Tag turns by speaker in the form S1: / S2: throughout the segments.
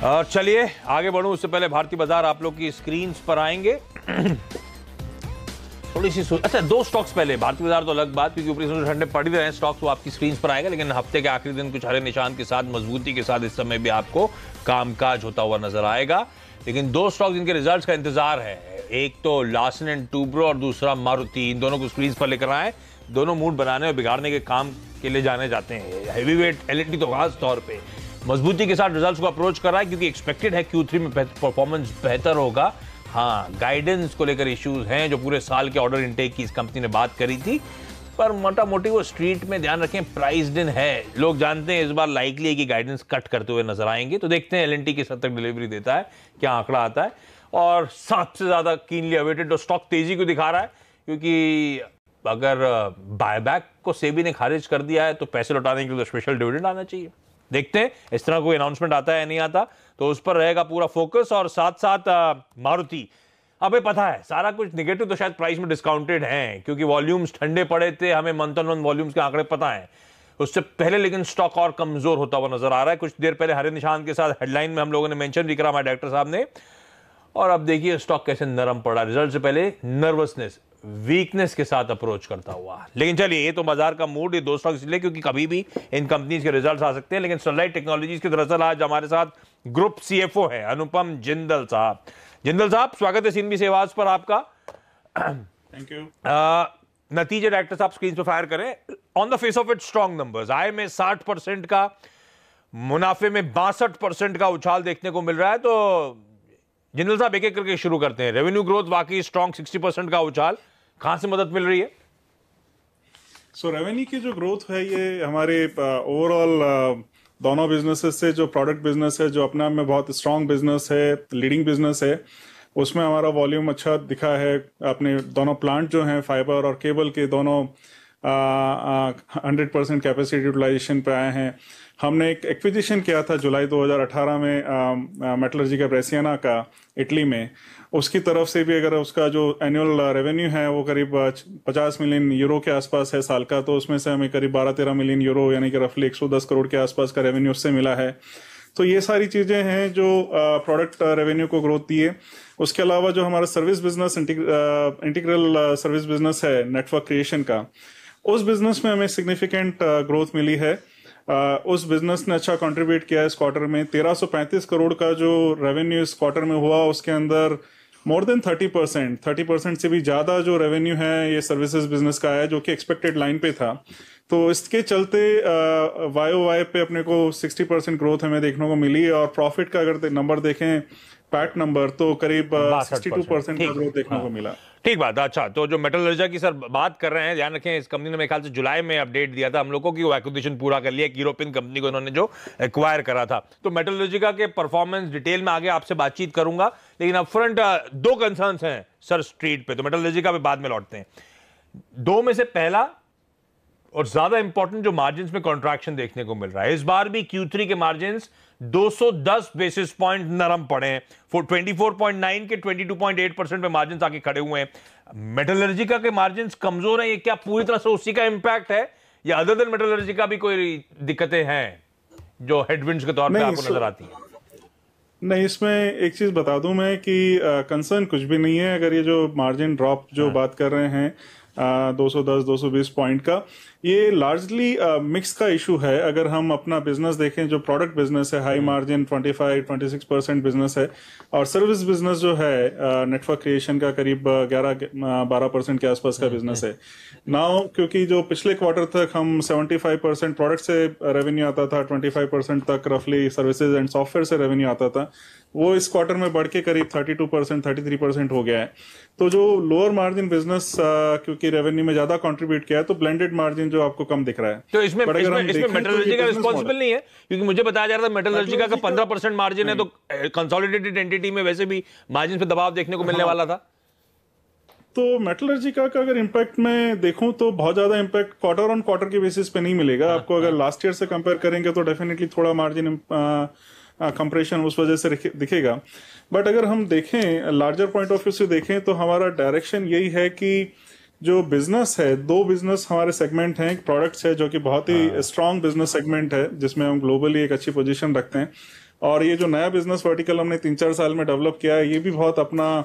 S1: चलिए आगे बढ़ूं उससे पहले भारतीय बाजार आप लोग की स्क्रीन्स पर आएंगे। थोड़ी सी अच्छा, दो स्टॉक्स पहले, भारतीय बाजार तो अलग बात क्योंकि ऊपरी से ठंडे पड़ ही रहे हैं स्टॉक्स, वो आपकी स्क्रीन पर आएगा, लेकिन हफ्ते के आखिरी दिन कुछ हरे निशान के साथ मजबूती के साथ इस समय भी आपको कामकाज होता हुआ नजर आएगा। लेकिन दो स्टॉक जिनके रिजल्ट्स का इंतजार है, एक तो लार्सन एंड टूब्रो और दूसरा मारुति, इन दोनों को स्क्रीन पर लेकर आए। दोनों मूड बनाने और बिगाड़ने के काम के लिए जाने जाते हैं। हैवीवेट एलएनटी तो खास तौर पे मजबूती के साथ रिजल्ट्स को अप्रोच कर रहा है क्योंकि एक्सपेक्टेड है Q3 में परफॉर्मेंस बेहतर होगा। हाँ, गाइडेंस को लेकर इश्यूज हैं, जो पूरे साल के ऑर्डर इनटेक की इस कंपनी ने बात करी थी, पर मोटा मोटी वो स्ट्रीट में ध्यान रखें प्राइस्ड इन है। लोग जानते हैं इस बार लाइकली है कि गाइडेंस कट करते हुए नजर आएंगे, तो देखते हैं एलएनटी किस हद तक डिलीवरी देता है, क्या आंकड़ा आता है। और सबसे ज्यादा कीनली अवेटेड तो स्टॉक तेजी को दिखा रहा है क्योंकि अगर बायबैक को सेबी ने खारिज कर दिया है तो पैसे लौटाने के लिए स्पेशल डिविडेंड आना चाहिए। देखते हैं इस तरह कोई अनाउंसमेंट आता है या नहीं आता, तो उस पर रहेगा पूरा फोकस। और साथ साथ मारुति, अबे पता है सारा कुछ निगेटिव तो शायद प्राइस में डिस्काउंटेड है क्योंकि वॉल्यूम्स ठंडे पड़े थे, हमें मंथ ऑन मंथ वॉल्यूम्स के आंकड़े पता है उससे पहले, लेकिन स्टॉक और कमजोर होता हुआ नजर आ रहा है। कुछ देर पहले हरे निशान के साथ हेडलाइन में हम लोगों ने मेंशन भी करा, हमारे डायरेक्टर साहब ने, और अब देखिए स्टॉक कैसे नरम पड़ा। रिजल्ट से पहले नर्वसनेस, वीकनेस के साथ अप्रोच करता हुआ। लेकिन चलिए, ये तो बाजार का मूड, ये दो स्टॉक इसलिए क्योंकि कभी भी इन कंपनीज के रिजल्ट्स आ सकते हैं। लेकिन स्टरलाइट टेक्नोलॉजीज के दरअसल आज हमारे साथ ग्रुप सीएफओ है अनुपम जिंदल साहब। जिंदल साहब, स्वागत है सीएनबीसी आवाज पर आपका।
S2: Thank you.
S1: नतीजे डायरेक्टर साहब स्क्रीन पर फायर करें। On the face of it strong numbers, आय में 60% का, मुनाफे में 62% का उछाल देखने को मिल रहा है। तो जिंदल साहब एक एक करके शुरू करते हैं। रेवेन्यू ग्रोथ वाकई स्ट्रॉन्ग, 60% का उछाल, कहां से मदद मिल रही है?
S2: सो रेवेन्यू की जो ग्रोथ है ये हमारे ओवरऑल दोनों बिजनेसेस से, जो प्रोडक्ट बिजनेस है जो अपने आप में बहुत स्ट्रांग बिजनेस है, लीडिंग बिजनेस है, उसमें हमारा वॉल्यूम अच्छा दिखा है। अपने दोनों प्लांट जो हैं फाइबर और केबल के, दोनों 100% कैपेसिटी यूटिलाइजेशन पे आए हैं। हमने एक एक्विजिशन किया था जुलाई 2018 में मेटलर्जी का ब्रेसियाना का, इटली में। उसकी तरफ से भी अगर उसका जो एनुअल रेवेन्यू है वो करीब 50 मिलियन यूरो के आसपास है साल का, तो उसमें से हमें करीब 12-13 मिलियन यूरो यानी कि रफली 110 करोड़ के आसपास का रेवेन्यू उससे मिला है। तो ये सारी चीजें हैं जो प्रोडक्ट रेवेन्यू को ग्रोथ दी है। उसके अलावा जो हमारा service business, integral service business है नेटवर्क क्रिएशन का, उस बिजनेस में हमें सिग्निफिकेंट ग्रोथ मिली है। उस बिजनेस ने अच्छा कंट्रीब्यूट किया है इस क्वार्टर में। 1335 करोड़ का जो रेवेन्यू इस क्वार्टर में हुआ, उसके अंदर मोर देन 30% से भी ज्यादा जो रेवेन्यू है ये सर्विसेज बिजनेस का है, जो कि एक्सपेक्टेड लाइन पे था। तो इसके चलते YOY पे अपने को 60% ग्रोथ हमें देखने को मिली। और प्रॉफिट का अगर नंबर देखें, पैट नंबर, तो करीब 62% का ग्रोथ देखने को मिला।
S1: ठीक बात। अच्छा, तो जो मेटलर्जी की सर बात कर रहे हैं, ध्यान रखें इस कंपनी ने मेरे ख्याल से जुलाई में अपडेट दिया था हम लोगों को कि वो एक्विजिशन पूरा कर लिया, एक यूरोपियन कंपनी को इन्होंने जो एक्वायर करा था। तो मेटलर्जी के परफॉर्मेंस डिटेल में आगे आपसे बातचीत करूंगा, लेकिन अपफ्रंट दो कंसर्न्स हैं सर स्ट्रीट पे, तो मेटलर्जी पे बाद में लौटते हैं। दो में से पहला और ज्यादा इंपॉर्टेंट, जो मार्जिन में कॉन्ट्रैक्शन देखने को मिल रहा है। इस बार भी Q3 के मार्जिन 210 बेसिस पॉइंट नरम पड़े हैं। 24.9 के 22.8% पे मार्जिन आके खड़े हुए हैं। मेटलर्जी के मार्जिन कमजोर हैं, ये क्या पूरी तरह से उसी का इंपैक्ट है या अदर देन मेटलर्जी का भी कोई दिक्कतें हैं जो हेडविंड्स के तौर पे आपको नजर आती है?
S2: नहीं, इसमें एक चीज बता दूं मैं कि कंसर्न कुछ भी नहीं है। अगर ये जो मार्जिन ड्रॉप जो बात कर रहे हैं 210-220 पॉइंट का, ये लार्जली मिक्स का इशू है। अगर हम अपना बिजनेस देखें, जो प्रोडक्ट बिजनेस है हाई मार्जिन 25-26% बिजनेस है, और सर्विस बिजनेस जो है नेटवर्क क्रिएशन का करीब 11-12% के आसपास का बिजनेस है। नाउ क्योंकि जो पिछले क्वार्टर तक हम 75% प्रोडक्ट से रेवेन्यू आता था, 25% तक रफली सर्विसेज एंड सॉफ्टवेयर से रेवेन्यू आता था, वो इस क्वार्टर में बढ़ के करीब 32%, 33% हो गया है। तो जो लोअर मार्जिन बिजनेस क्योंकि रेवेन्यू में ज्यादा कंट्रीब्यूट किया है, तो ब्लेंडेड मार्जिन जो आपको कम दिख रहा है।
S1: तो इसमें मेटलर्जी का रिस्पॉन्सिबल नहीं है, क्योंकि मुझे बताया जा रहा था मेटलर्जी का 15% मार्जिन है, तो कंसोलिडेटेड एंटिटी में वैसे भी मार्जिन पे दबाव देखने को मिलने वाला था।
S2: तो मेटलर्जी का अगर इम्पैक्ट में देखूं तो बहुत ज्यादा इम्पैक्ट क्वार्टर ऑन क्वार्टर के बेसिस पे नहीं मिलेगा आपको। अगर लास्ट ईयर से कंपेयर करेंगे तो डेफिनेटली थोड़ा मार्जिन कंप्रेशन उस वजह से दिखेगा। बट अगर हम देखें लार्जर पॉइंट ऑफ व्यू से देखें, तो हमारा डायरेक्शन यही है कि जो बिजनेस है, दो बिजनेस हमारे सेगमेंट हैं। प्रोडक्ट्स है जो कि बहुत ही स्ट्रांग बिजनेस सेगमेंट है, जिसमें हम ग्लोबली एक अच्छी पोजीशन रखते हैं। और ये जो नया बिजनेस वर्टिकल हमने 3-4 साल में डेवलप किया है, ये भी बहुत अपना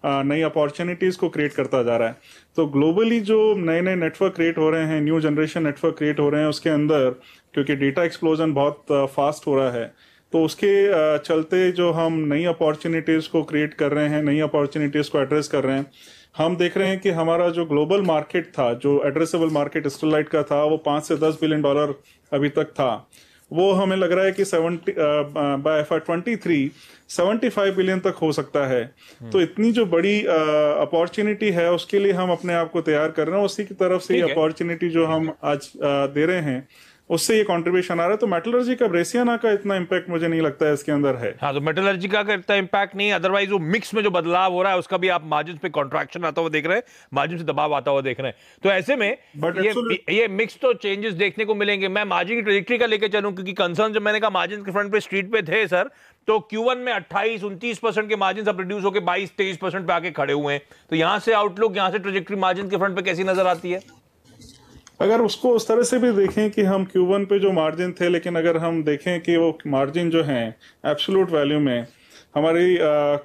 S2: नई अपॉर्चुनिटीज को क्रिएट करता जा रहा है। तो ग्लोबली जो नए नए नेटवर्क क्रिएट हो रहे हैं, न्यू जनरेशन नेटवर्क क्रिएट हो रहे हैं, उसके अंदर क्योंकि डेटा एक्सप्लोजन बहुत फास्ट हो रहा है, तो उसके चलते जो हम नई अपॉर्चुनिटीज को क्रिएट कर रहे हैं, नई अपॉर्चुनिटीज को एड्रेस कर रहे हैं, हम देख रहे हैं कि हमारा जो ग्लोबल मार्केट था, जो एड्रेसेबल मार्केट स्टरलाइट का था, वो 5 से 10 बिलियन डॉलर अभी तक था। वो हमें लग रहा है कि 70 बाय FY23 75 बिलियन तक हो सकता है। तो इतनी जो बड़ी अपॉर्चुनिटी है, उसके लिए हम अपने आप को तैयार कर रहे हैं। उसी की तरफ से ये अपॉर्चुनिटी जो हम आज दे रहे हैं, उससे ये कंट्रीब्यूशन आ रहा है। तो मेटलर्जी का, ब्रेसियाना का इतना इम्पैक्ट मुझे नहीं लगता है इसके अंदर है।
S1: हाँ, तो मेटलर्जी का इतना इम्पैक्ट नहीं, अदरवाइज वो मिक्स में जो बदलाव हो रहा है उसका भी आप मार्जिन पे कॉन्ट्रैक्शन आता हुआ देख रहे हैं, मार्जिन से दबाव आता हुआ देख रहे हैं। तो ऐसे में ये मिक्स तो चेंजेस देखने को मिलेंगे। मैं मार्जिन की ट्रेजेक्टरी का लेकर चलूं, क्योंकि कंसर्न जब मैंने कहा मार्जिन के फ्रंट पे स्ट्रीट पे थे सर, तो Q1 में 28-29% के मार्जिन अब रिड्यूस होकर 22-23% पे आके खड़े हुए हैं। तो यहां से आउटलुक, यहां से ट्रेजेक्टरी मार्जिन के फ्रंट पे कैसी नजर आती है?
S2: अगर उसको उस तरह से भी देखें कि हम Q1 पे जो मार्जिन थे, लेकिन अगर हम देखें कि वो मार्जिन जो है एब्सोल्यूट वैल्यू में हमारी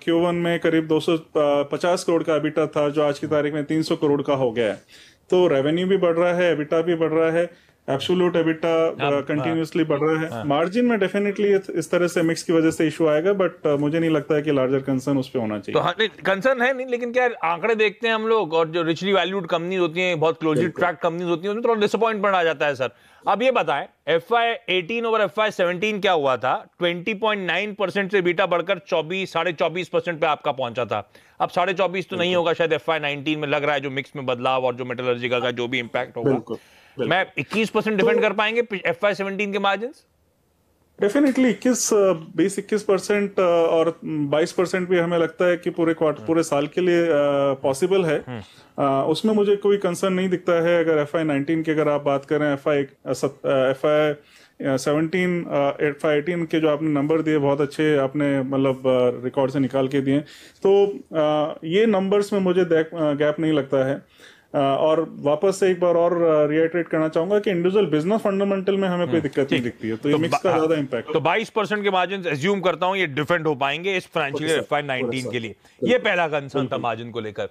S2: Q1 में करीब 250 करोड़ का एबिटा था, जो आज की तारीख में 300 करोड़ का हो गया है। तो रेवेन्यू भी बढ़ रहा है, एबिटा भी बढ़ रहा है, एब्सोल्यूट एबिटा कंटिन्यूअसली बढ़ रहा है। मार्जिन में डेफिनेटली इस तरह से मिक्स की वजह से इशू आएगा, बट मुझे नहीं लगता है कि लार्जर कंसर्न उस पे होना चाहिए।
S1: तो हाँ, कंसर्न है नहीं, लेकिन क्या आंकड़े देखते हैं हम लोग, और जो रिचली वैल्यूड कंपनीज होती हैं, बहुत क्लोजली ट्रैक कंपनीज होती हैं, उसमें थोड़ा डिसअपॉइंटमेंट आ जाता है सर। अब ये बताएं, FY18 ओवर FY17 क्या हुआ था? 20.9% से बीटा बढ़कर 24.5% पे आपका पहुंचा था। अब 24.5 तो नहीं होगा शायद FY19 में, लग रहा है जो मिक्स में बदलाव और जो मेटलर्जिकल का जो भी इंपैक्ट होगा। मैं 21% डिफेंड कर पाएंगे FY17 के मार्जिन?
S2: डेफिनेटली 21% और 22% भी हमें लगता है कि पूरे साल के लिए पॉसिबल है। उसमें मुझे कोई कंसर्न नहीं दिखता है। अगर FY19 की अगर आप बात करें, FY18 के जो आपने नंबर दिए, बहुत अच्छे आपने मतलब रिकॉर्ड से निकाल के दिए, तो ये नंबर्स में मुझे गैप नहीं लगता है। और वापस से एक बार और रिएटरेट करना चाहूंगा कि इंडिविजुअल बिजनेस फंडामेंटल में हमें कोई दिक्कत नहीं दिखती है। तो ये मिक्स का ज्यादा इंपैक्ट।
S1: तो 22% के मार्जिन एज्यूम करता हूं ये डिफेंड हो पाएंगे इस फाइनेंशियल FY19 के लिए। ये पहला कंसर्न था मार्जिन को लेकर।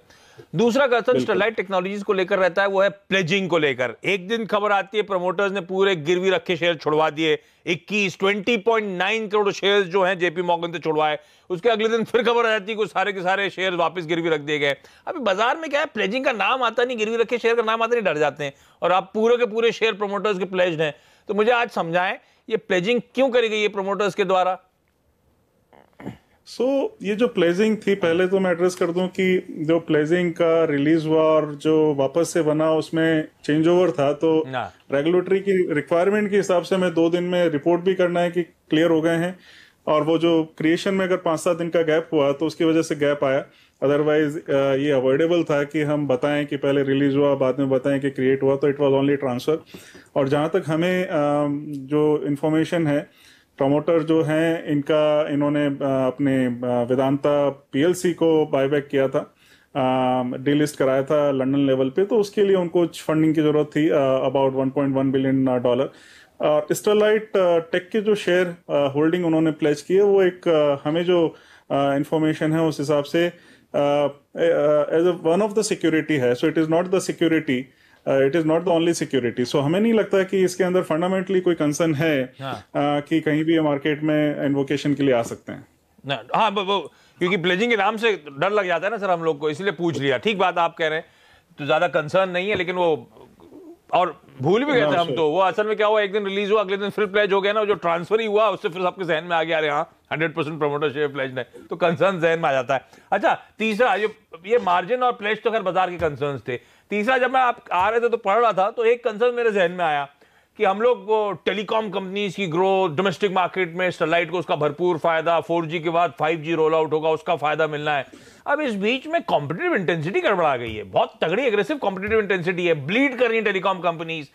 S1: दूसरा कंसर्न स्टरलाइट टेक्नोलॉजीज को लेकर रहता है, वो है प्लेजिंग को लेकर। एक दिन खबर आती है प्रमोटर्स ने पूरे गिरवी रखे शेयर छुड़वा दिए, 20.9 करोड़ शेयर जो हैं JP मॉर्गन से छुड़वाए। उसके अगले दिन फिर खबर आ जाती है कि सारे के सारे शेयर वापस गिरवी रख दिए गए। अभी बाजार में क्या है, प्लेजिंग का नाम आता नहीं, गिरवी रखे शेयर का नाम आता नहीं, डर जाते हैं, और आप पूरे के पूरे शेयर प्रमोटर्स के प्लेज्ड हैं। तो मुझे आज समझाएं, ये प्लेजिंग क्यों करी गई है प्रमोटर्स के द्वारा?
S2: ये जो प्लेजिंग थी, पहले तो मैं एड्रेस कर दूं कि जो प्लेजिंग का रिलीज हुआ और जो वापस से बना, उसमें चेंज ओवर था। तो रेगुलेटरी की रिक्वायरमेंट के हिसाब से हमें 2 दिन में रिपोर्ट भी करना है कि क्लियर हो गए हैं, और वो जो क्रिएशन में अगर 5-7 दिन का गैप हुआ तो उसकी वजह से गैप आया। अदरवाइज ये अवॉइडेबल था कि हम बताएं कि पहले रिलीज हुआ, बाद में बताएं कि क्रिएट हुआ। तो इट वाज ओनली ट्रांसफर। और जहां तक हमें जो इंफॉर्मेशन है, प्रमोटर जो हैं इन्होंने अपने वेदांता PLC को बायबैक किया था, डीलिस्ट कराया था लंदन लेवल पे। तो उसके लिए उनको फंडिंग की जरूरत थी, अबाउट $1.1 बिलियन। स्टरलाइट टेक के जो शेयर होल्डिंग उन्होंने प्लेज किए, वो एक हमें जो इंफॉर्मेशन है उस हिसाब से as one of the security है। So it is not the security, it is not the only security. So हमें नहीं लगता कि इसके अंदर फंडामेंटली कोई कंसर्न है कि कहीं भी मार्केट में इन्वोकेशन के लिए आ सकते हैं।
S1: हाँ, क्योंकि प्लेजिंग के नाम से डर लग जाता है ना सर हम लोग को, इसलिए पूछ लिया। ठीक बात आप कह रहे हैं, तो ज्यादा कंसर्न नहीं है, लेकिन वो और भूल भी गए थे हम। तो वो असल में क्या हुआ, एक दिन रिलीज हुआ, अगले दिन फिर प्लेज हो गया ना, जो ट्रांसफर ही हुआ उससे फिर सबके जहन में आ गया, अरे हाँ 100% प्रमोटर शेयर प्लेज है, तो कंसर्न जहन में आ जाता है। अच्छा, तीसरा ये मार्जिन और प्लेज तो खैर बाजार के कंसर्न थे। तीसरा, जब मैं आप आ रहे थे तो पढ़ रहा था, तो एक कंसर्न मेरे जहन में आया कि हम लोग वो टेलीकॉम कंपनीज की ग्रोथ डोमेस्टिक मार्केट में, स्टरलाइट को उसका भरपूर फायदा, 4G के बाद 5G रोल आउट होगा, उसका फायदा मिलना है। अब इस बीच में कॉम्पिटिटिव इंटेंसिटी गड़बड़ा गई है, बहुत तगड़ी एग्रेसिव कॉम्पिटिटिव इंटेंसिटी है, ब्लीड कर रही है टेलीकॉम कंपनीज।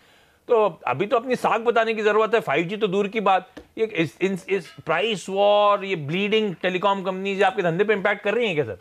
S1: तो अभी तो अपनी साख बताने की जरूरत है, 5G तो दूर की बात, ये इस प्राइस वॉर, ये ब्लीडिंग टेलीकॉम कंपनीज आपके धंधे पे इंपैक्ट कर रही हैं क्या सर?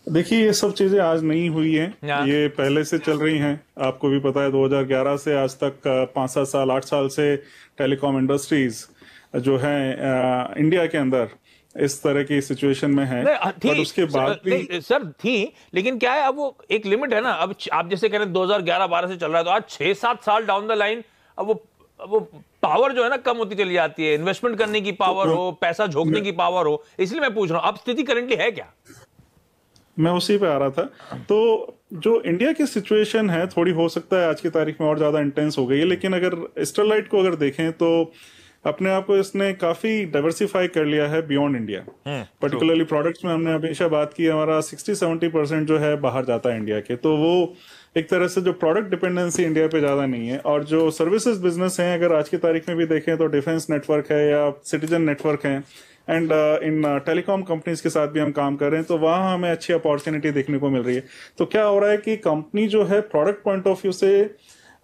S2: देखिए, ये सब चीजें आज नहीं हुई हैं, ये पहले से चल रही हैं। आपको भी पता है 2011 से आज तक 5-7 साल 8 साल से टेलीकॉम इंडस्ट्रीज जो है इंडिया के अंदर इस तरह की सिचुएशन में है, बट उसके बाद भी
S1: सर थी, लेकिन क्या है, अब वो एक लिमिट है ना। अब आप जैसे कह रहे हैं 2011-12 से चल रहा है, तो आज 6-7 साल डाउन द लाइन अब वो पावर जो है ना कम होती चली जाती है, इन्वेस्टमेंट करने की पावर हो, पैसा झोंकने की पावर हो। इसलिए मैं पूछ रहा हूं अब स्थिति करेंटली है क्या?
S2: मैं उसी पे आ रहा था। तो जो इंडिया की सिचुएशन है, थोड़ी हो सकता है आज की तारीख में और ज्यादा इंटेंस हो गई है, लेकिन अगर स्टरलाइट को अगर देखें तो अपने आप को इसने काफी डाइवर्सिफाई कर लिया है बियॉन्ड इंडिया। पर्टिकुलरली प्रोडक्ट्स में हमने हमेशा बात की, हमारा 60-70% जो है बाहर जाता है इंडिया के, तो वो एक तरह से जो प्रोडक्ट डिपेंडेंसी इंडिया पे ज्यादा नहीं है। और जो सर्विसेज बिजनेस हैं, अगर आज की तारीख में भी देखें तो डिफेंस नेटवर्क है या सिटीजन नेटवर्क है, एंड इन टेलीकॉम कंपनीज के साथ भी हम काम कर रहे हैं, तो वहां हमें अच्छी अपॉर्चुनिटी देखने को मिल रही है। तो क्या हो रहा है कि कंपनी जो है प्रोडक्ट पॉइंट ऑफ व्यू से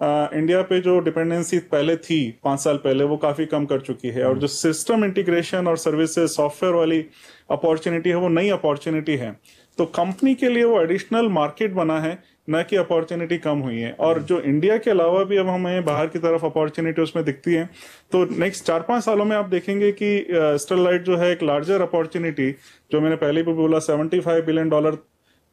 S2: इंडिया पे जो डिपेंडेंसी पहले थी 5 साल पहले, वो काफी कम कर चुकी है। और जो सिस्टम इंटीग्रेशन और सर्विसेज सॉफ्टवेयर वाली अपॉर्चुनिटी है, वो नई अपॉर्चुनिटी है। तो कंपनी के लिए वो एडिशनल मार्केट बना है, न कि अपॉर्चुनिटी कम हुई है। और जो इंडिया के अलावा भी अब हमें बाहर की तरफ अपॉर्चुनिटी उसमें दिखती है। तो नेक्स्ट 4-5 सालों में आप देखेंगे कि स्टरलाइट जो है एक लार्जर अपॉर्चुनिटी, जो मैंने पहले भी बोला, $75 बिलियन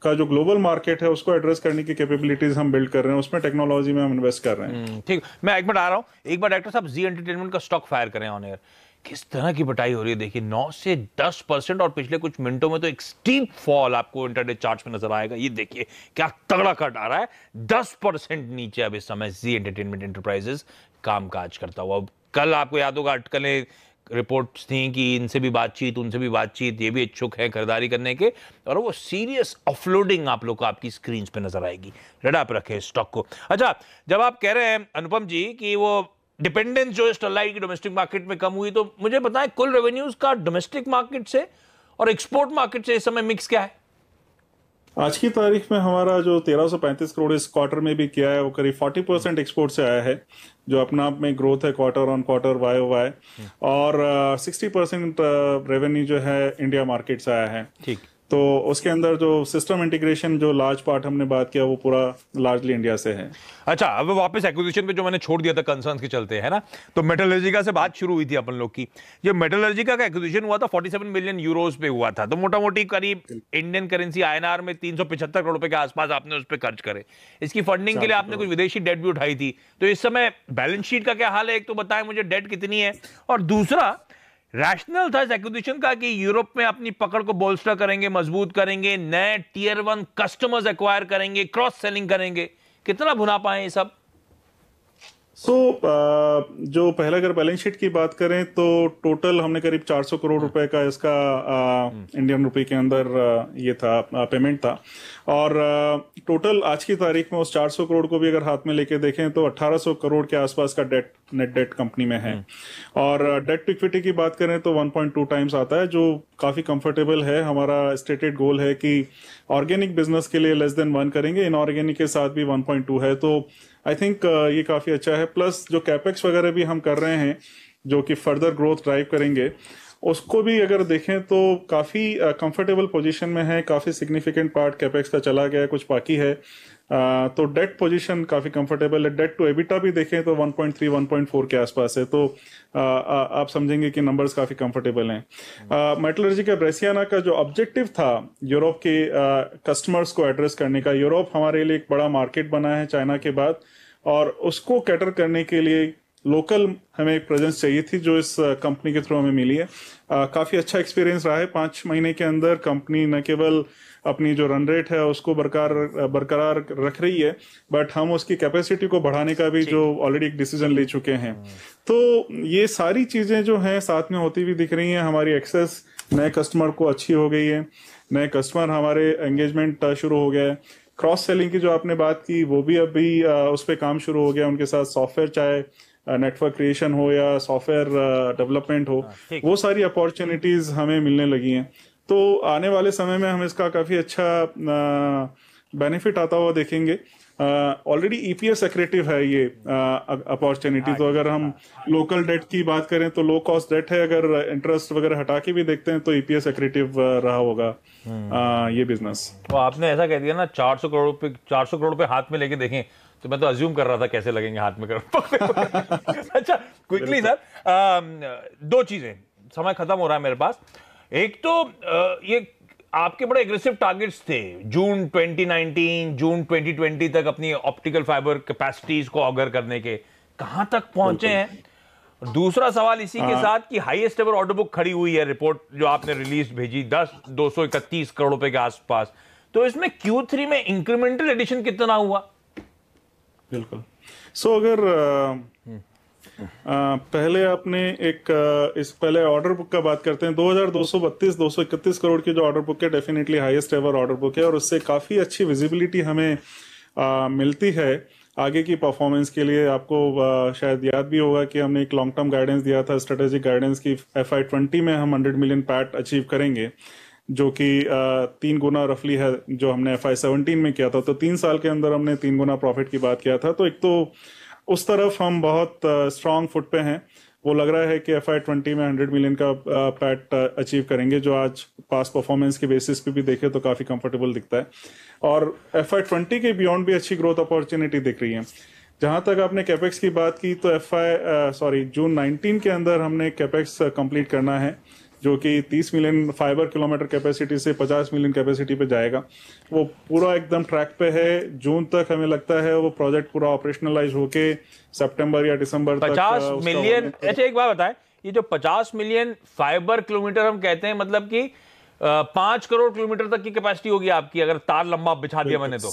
S2: का जो ग्लोबल मार्केट है उसको एड्रेस करने की कैपेबिलिटीज हम बिल्ड कर रहे हैं, उसमें टेक्नोलॉजी में हम इन्वेस्ट कर रहे हैं।
S1: ठीक, मैं एक मिनट आ रहा हूं। एक बार डायरेक्टर साहब जी एंटरटेनमेंट का स्टॉक फायर करें ऑन एयर। किस तरह की पिटाई हो रही है, देखिए 9 से 10%, और पिछले कुछ मिनटों में तो एक स्टीप फॉल आपको इंटरडे चार्ट्स में नजर आएगा। ये देखिए क्या तगड़ा कट आ रहा है, 10% नीचे अब इस समय जी एंटरटेनमेंट एंटरप्राइजेस कामकाज करता हुआ। कल आपको याद होगा अटकलें रिपोर्ट्स थी कि इनसे भी बातचीत, उनसे भी बातचीत, ये भी इच्छुक है खरीदारी करने के, और वो सीरियस ऑफलोडिंग आप लोग को आपकी स्क्रीन पे नजर आएगी। रेडा पे रखे स्टॉक को। अच्छा, जब आप कह रहे हैं अनुपम जी कि वो डिपेंडेंस जो स्टरलाइट की डोमेस्टिक मार्केट में कम हुई, तो मुझे बताएं कुल रेवेन्यूज का डोमेस्टिक मार्केट से और एक्सपोर्ट मार्केट से इस समय मिक्स क्या है?
S2: आज की तारीख में हमारा जो 1335 करोड़ इस क्वार्टर में भी किया है, वो करीब 40% एक्सपोर्ट से आया है, जो अपना आप में ग्रोथ है क्वार्टर ऑन क्वार्टर YOY। और 60% रेवेन्यू जो है इंडिया मार्केट से आया है।
S1: ठीक,
S2: तो उसके अंदर जो सिस्टम इंटीग्रेशन जो लार्ज पार्ट हमने बात किया, वो पूरा लार्जली इंडिया से है।
S1: अच्छा, अब वापस एक्विजिशन पे जो मैंने छोड़ दिया था कंसर्न्स के चलते, है ना, तो मेटलर्जिका से बात शुरू हुई थी अपन लोग की। ये मेटलर्जिका का एक्विजिशन हुआ था 47 मिलियन यूरोज पे हुआ था, तो मोटा मोटी करीब इंडियन करेंसी INR में 375 करोड़ रुपए के आसपास आपने उस पर खर्च करे। इसकी फंडिंग के लिए आपने कुछ विदेशी डेट भी उठाई थी। तो इस समय बैलेंस शीट का क्या हाल है, एक तो बताएं मुझे डेट कितनी है, और दूसरा रैशनल था इस एक्विजिशन का कि यूरोप में अपनी पकड़ को बोल्स्टर करेंगे, मजबूत करेंगे, नए टियर 1 कस्टमर्स एक्वायर करेंगे, क्रॉस सेलिंग करेंगे, कितना भुना पाए ये सब?
S2: जो पहले अगर बैलेंस शीट की बात करें तो टोटल हमने करीब 400 करोड़ रुपए का इसका इंडियन रुपए के अंदर ये था पेमेंट था। और टोटल आज की तारीख में उस 400 करोड़ को भी अगर हाथ में लेके देखें तो 1800 करोड़ के आसपास का नेट डेट कंपनी में है। और डेट टू इक्विटी की बात करें तो 1.2 टाइम्स आता है, जो काफी कंफर्टेबल है। हमारा स्टेटेड गोल है कि ऑर्गेनिक बिजनेस के लिए लेस देन 1 करेंगे, इनऑर्गेनिक के साथ भी 1.2 है। तो आई थिंक ये काफी अच्छा है। प्लस जो कैपेक्स वगैरह भी हम कर रहे हैं, जो कि फर्दर ग्रोथ ड्राइव करेंगे, उसको भी अगर देखें तो काफी कंफर्टेबल पोजीशन में है। काफी सिग्निफिकेंट पार्ट कैपेक्स का चला गया है, कुछ बाकी है। तो डेट पोजीशन काफी कंफर्टेबल है। डेट टू एबिटा भी देखें तो 1.3-1.4 के आसपास है। तो आप समझेंगे कि नंबर्स काफी कंफर्टेबल हैं। मेटलर्जिका ब्रेसियाना का जो ऑब्जेक्टिव था यूरोप के कस्टमर्स को एड्रेस करने का, यूरोप हमारे लिए एक बड़ा मार्केट बना है चाइना के बाद, और उसको कैटर करने के लिए लोकल हमें एक प्रेजेंस चाहिए थी, जो इस कंपनी के थ्रू हमें मिली है। काफी अच्छा एक्सपीरियंस रहा है। 5 महीने के अंदर कंपनी न केवल अपनी जो रन रेट है उसको बरकरार रख रही है, बट हम उसकी कैपेसिटी को बढ़ाने का भी जो ऑलरेडी एक डिसीजन ले चुके हैं। तो ये सारी चीजें जो हैं साथ में होती हुई दिख रही हैं। हमारी एक्सेस नए कस्टमर को अच्छी हो गई है, नए कस्टमर हमारे एंगेजमेंट शुरू हो गया है। क्रॉस सेलिंग की जो आपने बात की, वो भी अभी उस पर काम शुरू हो गया उनके साथ। सॉफ्टवेयर चाहे नेटवर्क क्रिएशन हो या सॉफ्टवेयर डेवलपमेंट हो, वो सारी अपॉर्चुनिटीज हमें मिलने लगी हैं। तो आने वाले समय में हम इसका काफी अच्छा बेनिफिट आता हुआ देखेंगे। ऑलरेडी EPS एक्रेटिव है ये अपॉर्चुनिटी। तो अगर हम लोकल डेट की बात करें तो लो कॉस्ट डेट है, अगर इंटरेस्ट वगैरह हटा के भी देखते हैं तो EPS एक्रेटिव रहा होगा ये बिजनेस।
S1: तो आपने ऐसा कह दिया ना 400 करोड़ रुपए हाथ में लेके देखें, तो मैं तो अज्यूम कर रहा था कैसे लगेंगे हाथ में कर। अच्छा क्विकली सर, दो चीजें, समय खत्म हो रहा है मेरे पास। एक तो ये आपके बड़े एग्रेसिव टारगेट्स थे जून 2019 जून 2020 तक अपनी ऑप्टिकल फाइबर कैपेसिटीज को ऑगर करने के, कहां तक पहुंचे हैं? दूसरा सवाल इसी के साथ कि हाईएस्ट एवर ऑर्डर बुक खड़ी हुई है, रिपोर्ट जो आपने रिलीज भेजी 231 करोड़ रुपए के आसपास, तो इसमें Q3 में इंक्रीमेंटल एडिशन कितना हुआ?
S2: बिल्कुल। सो अगर पहले आपने इस पहले ऑर्डर बुक का बात करते हैं, 2,231 करोड़ की जो ऑर्डर बुक है definitely highest ever order book है, और उससे काफी अच्छी विजिबिलिटी हमें मिलती है आगे की परफॉर्मेंस के लिए। आपको शायद याद भी होगा कि हमने एक लॉन्ग टर्म गाइडेंस दिया था, स्ट्रेटेजिक गाइडेंस की FY20 में हम 100 मिलियन पैट अचीव करेंगे, जो कि 3 गुना रफली है जो हमने FY17 में किया था। तो 3 साल के अंदर हमने 3 गुना प्रॉफिट की बात किया था। तो एक तो उस तरफ हम बहुत स्ट्रांग फुट पे हैं। वो लग रहा है कि FY20 में 100 मिलियन का पैट अचीव करेंगे, जो आज पास परफॉर्मेंस के बेसिस पे भी देखे तो काफी कंफर्टेबल दिखता है। और FY20 के बियॉन्ड भी अच्छी ग्रोथ अपॉर्चुनिटी दिख रही है। जहां तक आपने कैपेक्स की बात की, तो जून 19 के अंदर हमने कैपेक्स कंप्लीट करना है, जो कि 30 मिलियन फाइबर किलोमीटर कैपेसिटी से 50 मिलियन कैपेसिटी पे जाएगा। वो पूरा एकदम ट्रैक पे है। जून तक हमें लगता है वो प्रोजेक्ट पूरा ऑपरेशनलाइज होके सितंबर या दिसंबर तक
S1: 50 मिलियन। अच्छा एक बात बताएं, ये जो 50 मिलियन फाइबर किलोमीटर हम कहते हैं, मतलब कि 5 करोड़ किलोमीटर तक की कैपेसिटी होगी आपकी, अगर तार लंबा बिछा दिया मैंने तो?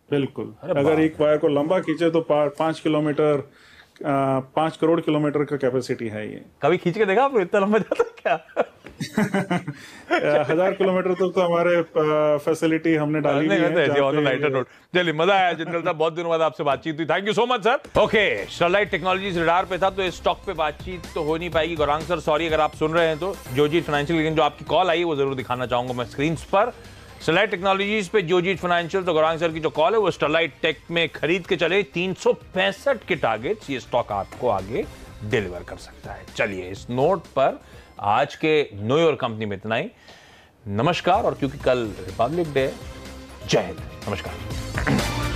S2: बिल्कुल, अगर एक वायर को लंबा खींचे तो 5 करोड़ किलोमीटर का कैपेसिटी है ये।
S1: कभी खींच के देखा आपको? इतना लंबा जाता क्या?
S2: 1000 किलोमीटर तक तो हमारे फैसिलिटी हमने डाली हुई है।
S1: चलिए, मजा आया जिंदल साहब, बहुत दिनों बाद आपसे बातचीत हुई, thank you so much sir. Okay, Sterlite technologies radar पे था, तो इस स्टॉक पे बातचीत तो हो नहीं पाएगी। गौरांग सर सॉरी अगर आप सुन रहे हैं तो, जियोजीत फाइनेंशियल, लेकिन जो आपकी कॉल आई है वो जरूर दिखाना चाहूंगा मैं स्क्रीन पर। स्टरलाइट टेक्नोलॉजीज पे जियोजीत फाइनेंशियल, तो गौरांग सर की जो कॉल है वो स्टरलाइट टेक में खरीद के चले। 365 के टारगेट्स ये स्टॉक आपको आगे डिलीवर कर सकता है। चलिए, इस नोट पर आज के नो योर कंपनी में इतना ही। नमस्कार, और क्योंकि कल रिपब्लिक डे, जय हिंद, नमस्कार।